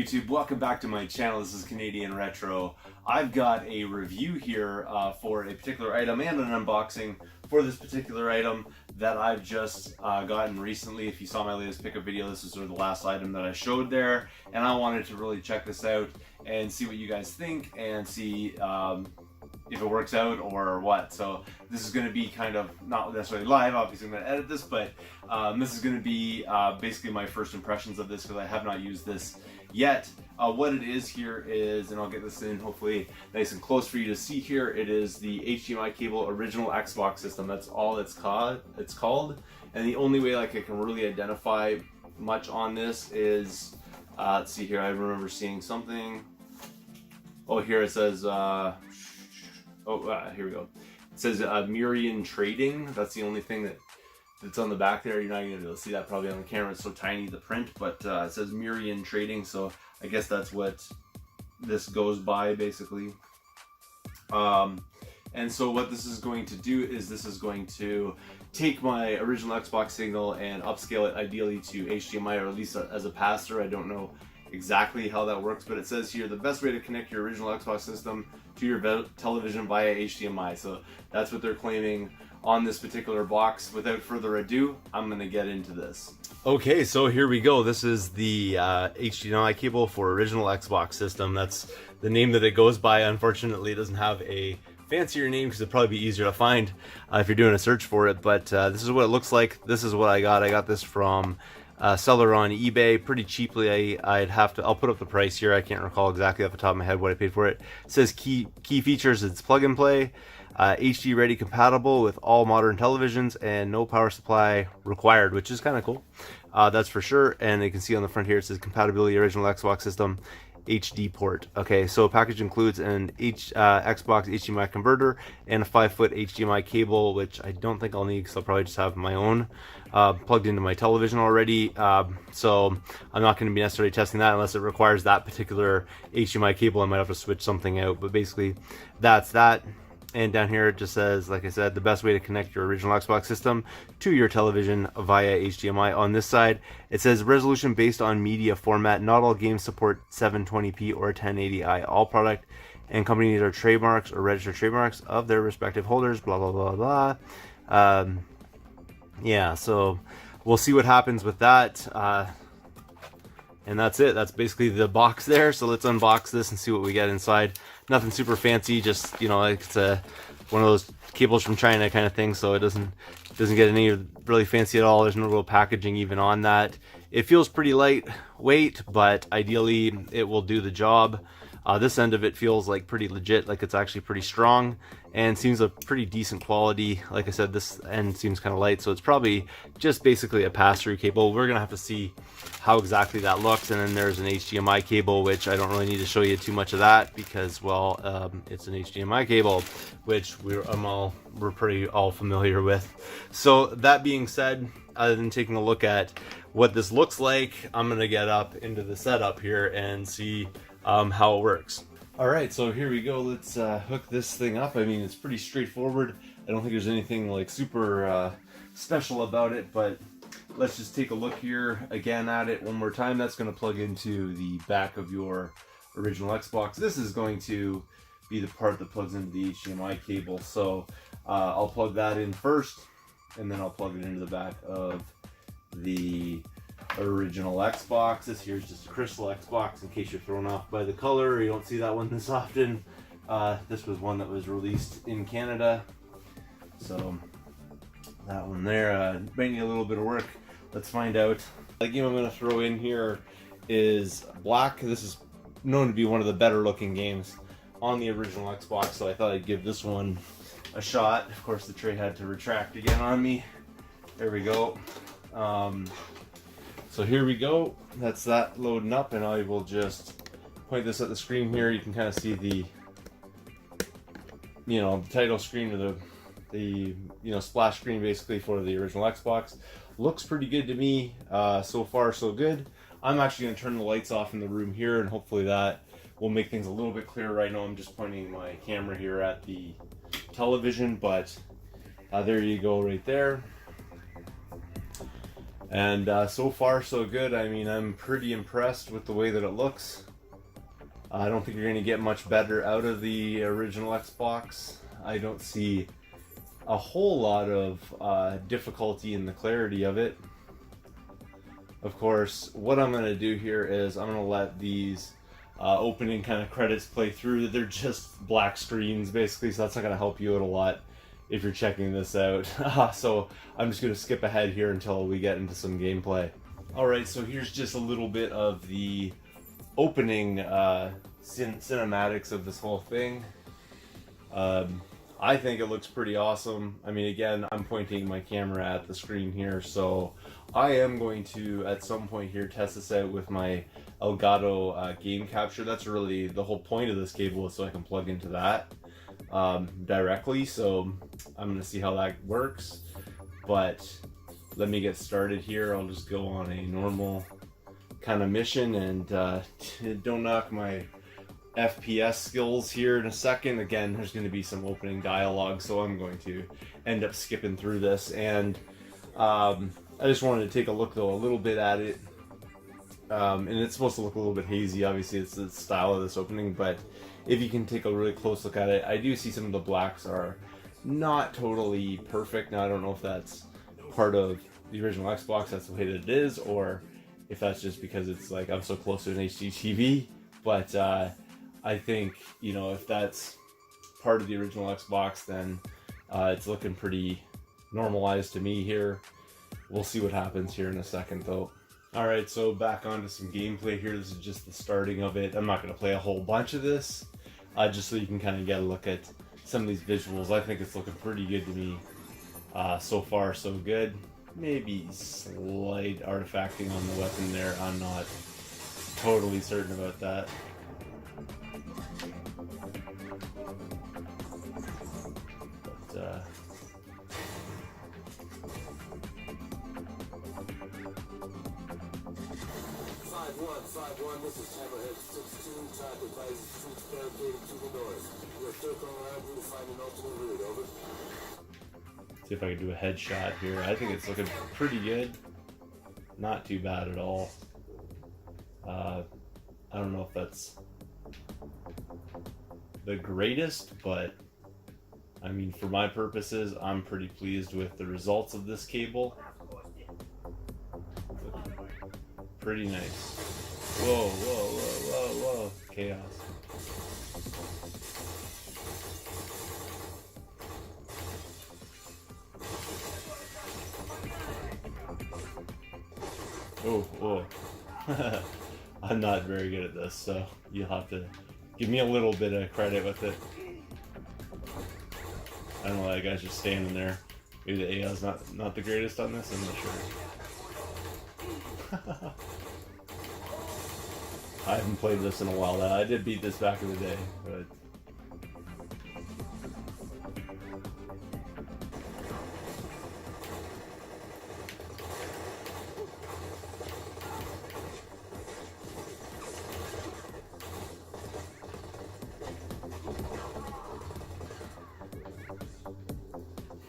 YouTube? Welcome back to my channel. This is Canadian Retro. I've got a review here for a particular item and an unboxing for this particular item that I've just gotten recently. If you saw my latest pickup video, this is sort of the last item that I showed there, and I wanted to really check this out and see what you guys think and see if it works out or what. So this is going to be kind of not necessarily live, obviously I'm going to edit this, but this is going to be basically my first impressions of this because I have not used this yet. What it is here is, and I'll get this in hopefully nice and close for you to see here, it is the HDMI cable original Xbox system. That's all it's called. And the only way like I can really identify much on this is, let's see here, I remember seeing something. Oh, here it says, here we go. It says Myriann trading. That's the only thing that's on the back there. You're not going to be able to see that probably on the camera. It's so tiny, the print, but it says Myriann trading. So I guess that's what this goes by basically. And so what this is going to do is this is going to take my original Xbox signal and upscale it ideally to HDMI, or at least as a pass-through. I don't know exactly how that works, but it says here the best way to connect your original Xbox system to your television via HDMI. So that's what they're claiming on this particular box. Without further ado, I'm going to get into this. Okay, so here we go. This is the HDMI cable for original Xbox system. That's the name that it goes by. Unfortunately, it doesn't have a fancier name because it'd probably be easier to find if you're doing a search for it, but this is what it looks like. This is what I got. I got this from seller on eBay pretty cheaply. I'll put up the price here. I can't recall exactly off the top of my head what I paid for it. It says key features, it's plug and play, HD ready, compatible with all modern televisions, and no power supply required, which is kind of cool. That's for sure. And you can see on the front here it says compatibility original Xbox system, HD port. Okay, so package includes an Xbox HDMI converter and a 5-foot HDMI cable, which I don't think I'll need because I'll probably just have my own plugged into my television already. So I'm not going to be necessarily testing that unless it requires that particular HDMI cable. I might have to switch something out, but basically that's that. And down here it just says, like I said, the best way to connect your original Xbox system to your television via HDMI. On this side, it says resolution based on media format. Not all games support 720p or 1080i. All product and companies are trademarks or registered trademarks of their respective holders, blah, blah, blah, blah. Yeah, so we'll see what happens with that. And that's it. That's basically the box there. So let's unbox this and see what we get inside. Nothing super fancy, just, you know, like it's one of those cables from China kind of thing, so it doesn't get any really fancy at all. There's no real packaging even on that. It feels pretty lightweight, but ideally it will do the job. This end of it feels like pretty legit, like it's actually pretty strong and seems a pretty decent quality. Like I said, this end seems kind of light, so it's probably just basically a pass-through cable. We're gonna have to see how exactly that looks. And then there's an HDMI cable, which I don't really need to show you too much of that because, well, it's an HDMI cable, which we're pretty all familiar with. So that being said, other than taking a look at what this looks like, I'm gonna get up into the setup here and see how it works. All right, so here we go. Let's hook this thing up. I mean, it's pretty straightforward. I don't think there's anything like super special about it, but let's just take a look here again at it one more time. That's going to plug into the back of your original Xbox. This is going to be the part that plugs into the HDMI cable. So I'll plug that in first, and then I'll plug it into the back of the original Xbox. This here is just a crystal Xbox in case you're thrown off by the color or you don't see that one this often. This was one that was released in Canada, so that one there might need a little bit of work. Let's find out. The game I'm going to throw in here is black. This is known to be one of the better looking games on the original Xbox, so I thought I'd give this one a shot. Of course the tray had to retract again on me. There we go. So here we go. That's that loading up, and I will just point this at the screen here. You can kind of see the, you know, the title screen or the splash screen basically for the original Xbox. Looks pretty good to me. So far so good. I'm actually going to turn the lights off in the room here, and hopefully that will make things a little bit clearer. Right now I'm just pointing my camera here at the television, but there you go right there. And so far so good. I mean, I'm pretty impressed with the way that it looks. I don't think you're going to get much better out of the original Xbox. I don't see a whole lot of difficulty in the clarity of it. Of course, what I'm going to do here is I'm going to let these opening kind of credits play through. They're just black screens basically, so that's not going to help you out a lot if you're checking this out. So I'm just going to skip ahead here until we get into some gameplay. Alright, so here's just a little bit of the opening cinematics of this whole thing. I think it looks pretty awesome. I mean, again, I'm pointing my camera at the screen here, so I am going to, at some point here, test this out with my Elgato game capture. That's really the whole point of this cable, is so I can plug into that directly. So I'm going to see how that works. But let me get started here. I'll just go on a normal kind of mission, and don't knock my FPS skills here in a second. Again, there's going to be some opening dialogue, so I'm going to end up skipping through this. And I just wanted to take a look though a little bit at it, and it's supposed to look a little bit hazy. Obviously it's the style of this opening, but if you can take a really close look at it, I do see some of the blacks are not totally perfect. Now I don't know if that's part of the original Xbox, that's the way that it is, or if that's just because it's like I'm so close to an HD TV. But I think, you know, if that's part of the original Xbox, then it's looking pretty normalized to me here. We'll see what happens here in a second though. Alright, so back onto some gameplay here. This is just the starting of it. I'm not going to play a whole bunch of this, just so you can kind of get a look at some of these visuals. I think it's looking pretty good to me. So far so good. Maybe slight artifacting on the weapon there. I'm not totally certain about that. But, 5-1, this is Hammerhead 6-2, type advises troops barricaded to the north. We're circling around you to find an alternate route, over. See if I can do a headshot here. I think it's looking pretty good. Not too bad at all. I don't know if that's the greatest, but I mean, for my purposes, I'm pretty pleased with the results of this cable. Pretty nice. Whoa, whoa, whoa, whoa, whoa. Chaos. Oh, whoa. I'm not very good at this, so you'll have to give me a little bit of credit with it. I don't know why that guy's just standing there. Maybe the AI's not the greatest on this, I'm not sure. I haven't played this in a while now. I did beat this back in the day, but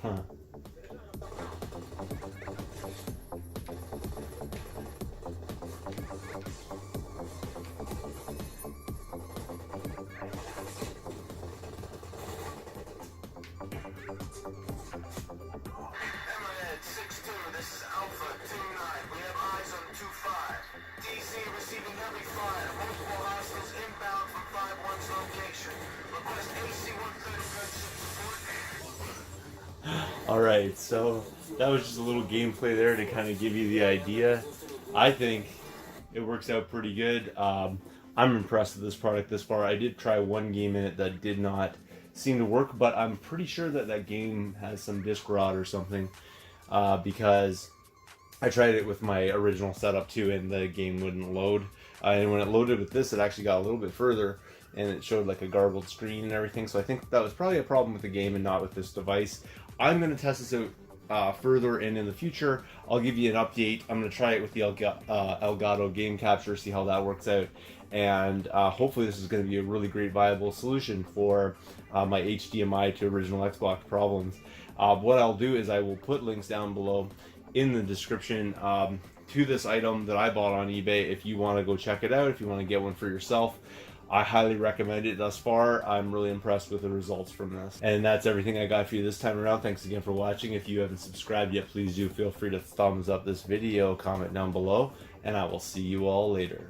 huh. Alright, so that was just a little gameplay there to kind of give you the idea. I think it works out pretty good. I'm impressed with this product this far. I did try one game in it that did not seem to work, but I'm pretty sure that that game has some disk rot or something, because I tried it with my original setup too, and the game wouldn't load. And when it loaded with this, it actually got a little bit further, and it showed like a garbled screen and everything. So I think that was probably a problem with the game and not with this device. I'm going to test this out further, and in the future, I'll give you an update. I'm going to try it with the Elgato game capture, see how that works out. And hopefully this is going to be a really great viable solution for my HDMI to original Xbox problems. What I'll do is I will put links down below in the description to this item that I bought on eBay if you want to go check it out, if you want to get one for yourself. I highly recommend it thus far. I'm really impressed with the results from this. And that's everything I got for you this time around. Thanks again for watching. If you haven't subscribed yet, please do feel free to thumbs up this video, comment down below, and I will see you all later.